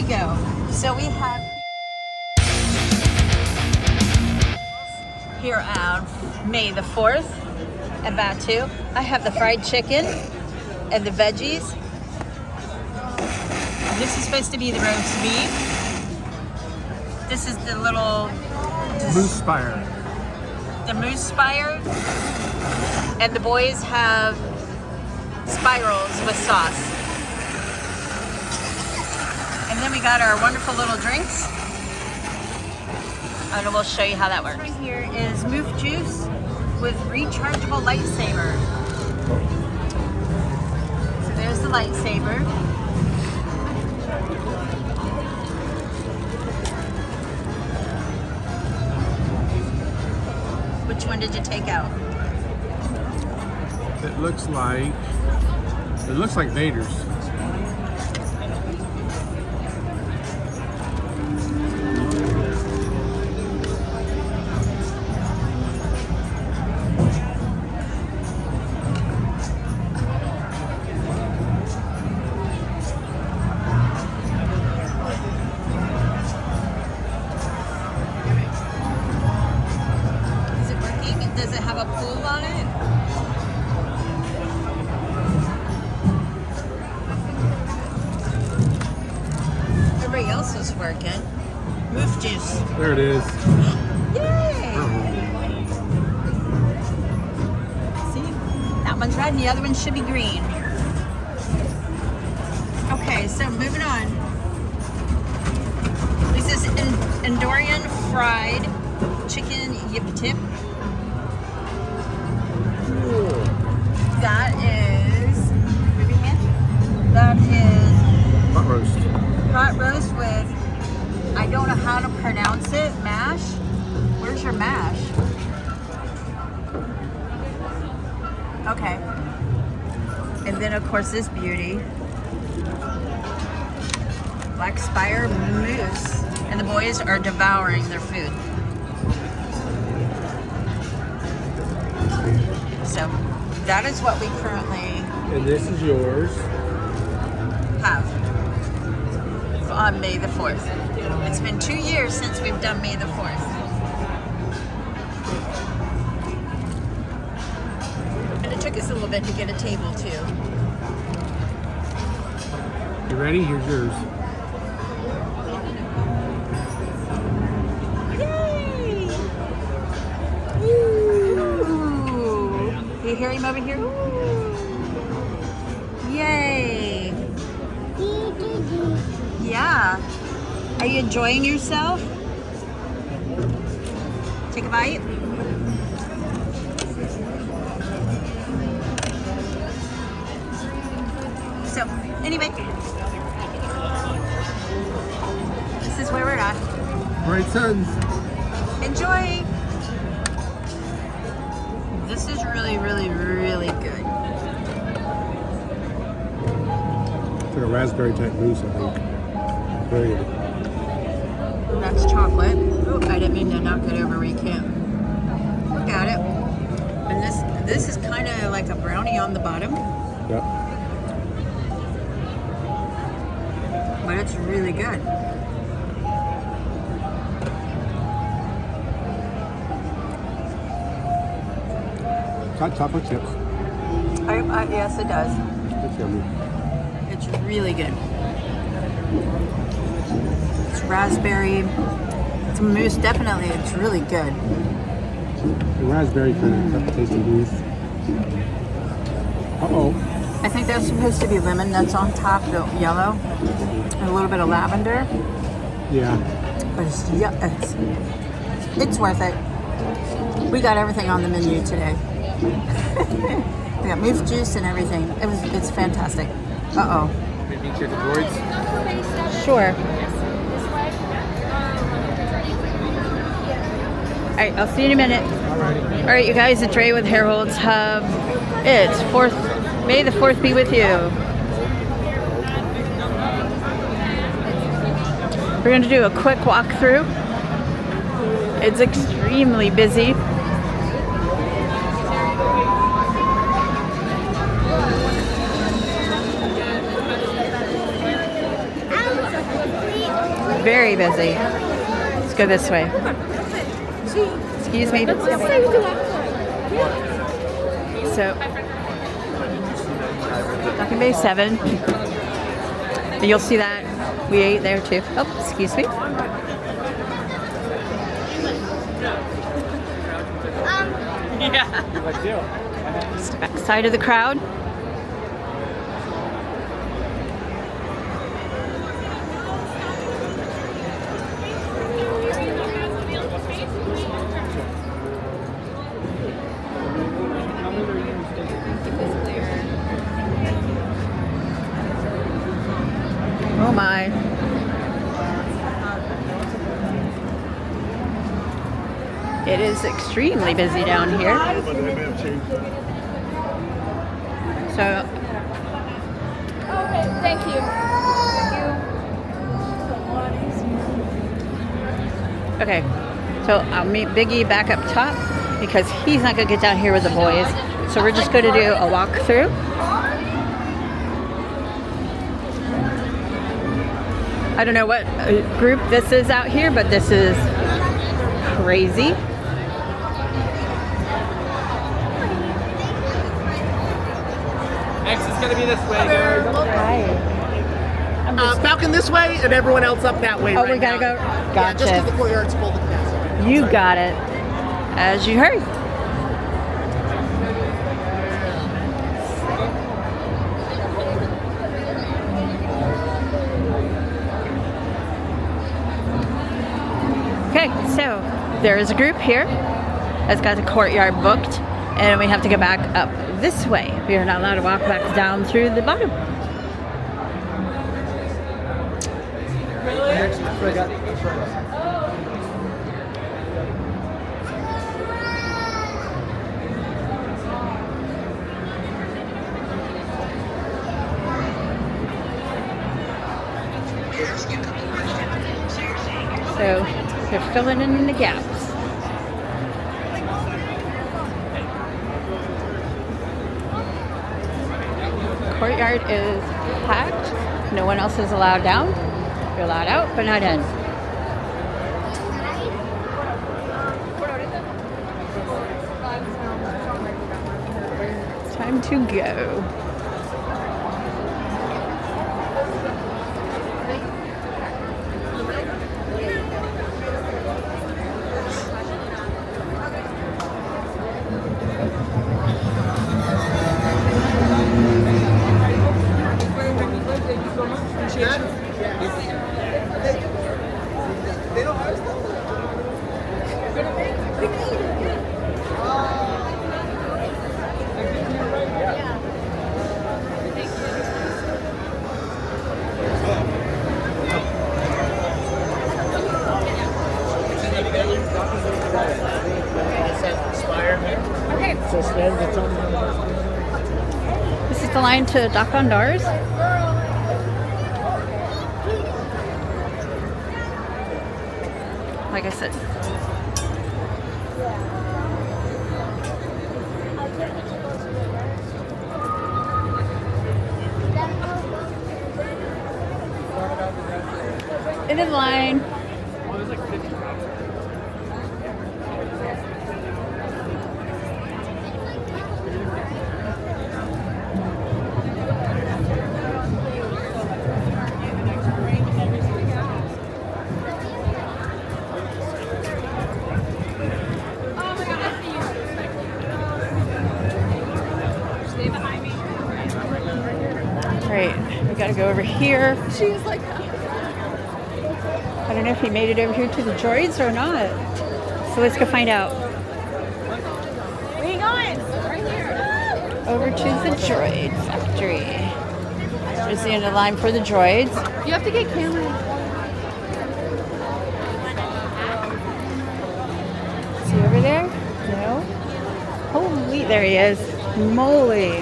go. So we have here on May the 4th at Batu. I have the fried chicken and the veggies. This is supposed to be the roast beef. This is the little moose spire. The moose spire. And the boys have spirals with sauce. And then we got our wonderful little drinks. And we'll show you how that works. Right here is moof juice with rechargeable lightsaber. So there's the lightsaber. Which one did you take out? It looks like Vader's. Does it have a pool on it? Everybody else is working. Moof juice. There it is. Yay! See? That one's red and the other one should be green. Okay, so moving on. This is Andorian fried chicken yip tip. That is, Hot roast. Hot roast with, I don't know how to pronounce it, mash. Where's your mash? Okay. And then of course this beauty, Black Spire Moose. And the boys are devouring their food. So that is what we currently And this is yours. have on May the 4th. It's been 2 years since we've done May the 4th. And it took us a little bit to get a table too. You ready? Here's yours. Yay! Ooh. You hear him over here? Yay! Yeah. Are you enjoying yourself? Take a bite. So, anyway, this is where we're at. Right, sons. Enjoy! This is really, really, really good. It's like a raspberry type mousse, I think. Very good. And that's chocolate. Oh, I didn't mean to knock it over where you can't. Look at it. And this is kind of like a brownie on the bottom, Yep. but it's really good. Got chocolate chips. Yes, it does. That's yummy. It's really good. It's raspberry. It's a mousse, definitely. It's really good. The raspberry kind of tasty mousse. Uh-oh. I think that's supposed to be lemon that's on top, the yellow, and a little bit of lavender. Yeah. But it's worth it. We got everything on the menu today. We got moof juice and everything. It's fantastic. Uh-oh. Maybe check the droids. Sure. All right, I'll see you in a minute. Alrighty. All right, you guys, it's Ray with Herrholz Hub. It's May the 4th be with you. We're going to do a quick walkthrough. It's extremely busy. Very busy. Let's go this way. Excuse me. So, Falcon Bay 7. And you'll see that we ate there too. Oh, excuse me. Yeah. Just the back side of the crowd. Oh my. It is extremely busy down here. So, Okay, thank you. okay. So I'll meet Biggie back up top because he's not going to get down here with the boys. So we're just going to do a walkthrough. I don't know what group this is out here, but this is crazy. Next is gonna be this way, guys. Hi. Falcon this way, and everyone else up that way. Oh, right we gotta now. go. Yeah, Gotcha. just because the courtyard's full of capacity. You got it. As you heard. Okay, so there is a group here that's got the courtyard booked, and we have to go back up this way. We are not allowed to walk back down through the bottom. So they're filling in the gaps. Courtyard is packed. No one else is allowed down. You're allowed out, but not in. It's time to go. This is the line to Dock on Doors. Like I said. It is line. Right, we gotta go over here. She's like, I don't know if he made it over here to the droids or not. So let's go find out. where are you going? Right here. Over to the Droid Factory. There's the end of the line for the droids. You have to get camera. Is he over there? No? Holy, there he is. Moly.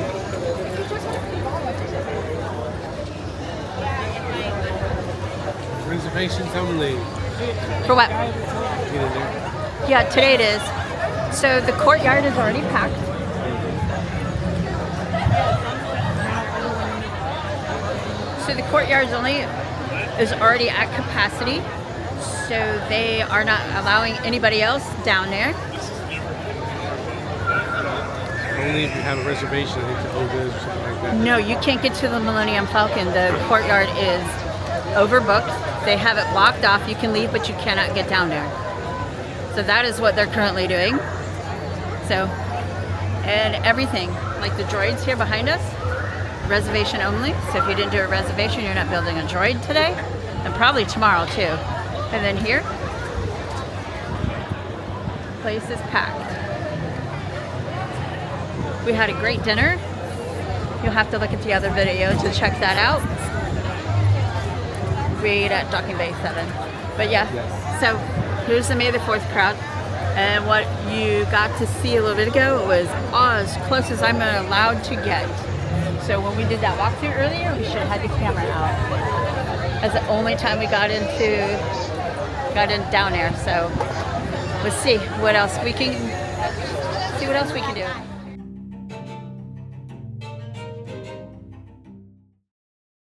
Reservations only. For what? Get in there. Yeah, today it is. So the courtyard is already packed. So the courtyard's only is already at capacity, so they are not allowing anybody else down there. Only if you have a reservation, I think, to Oga's or something like that. No, you can't get to the Millennium Falcon. The courtyard is overbooked. They have it blocked off. You can leave, but you cannot get down there. So that is what they're currently doing. So, and everything, like the droids here behind us, reservation only. So if you didn't do a reservation, you're not building a droid today, and probably tomorrow too. And then here, place is packed. We had a great dinner. You'll have to look at the other video to check that out. We ate at Docking Bay 7. But yeah, so here's the May the 4th crowd. And what you got to see a little bit ago was as close as I'm allowed to get. So when we did that walkthrough earlier, we should have had the camera out. That's the only time we got in down there. So let's see what else we can do.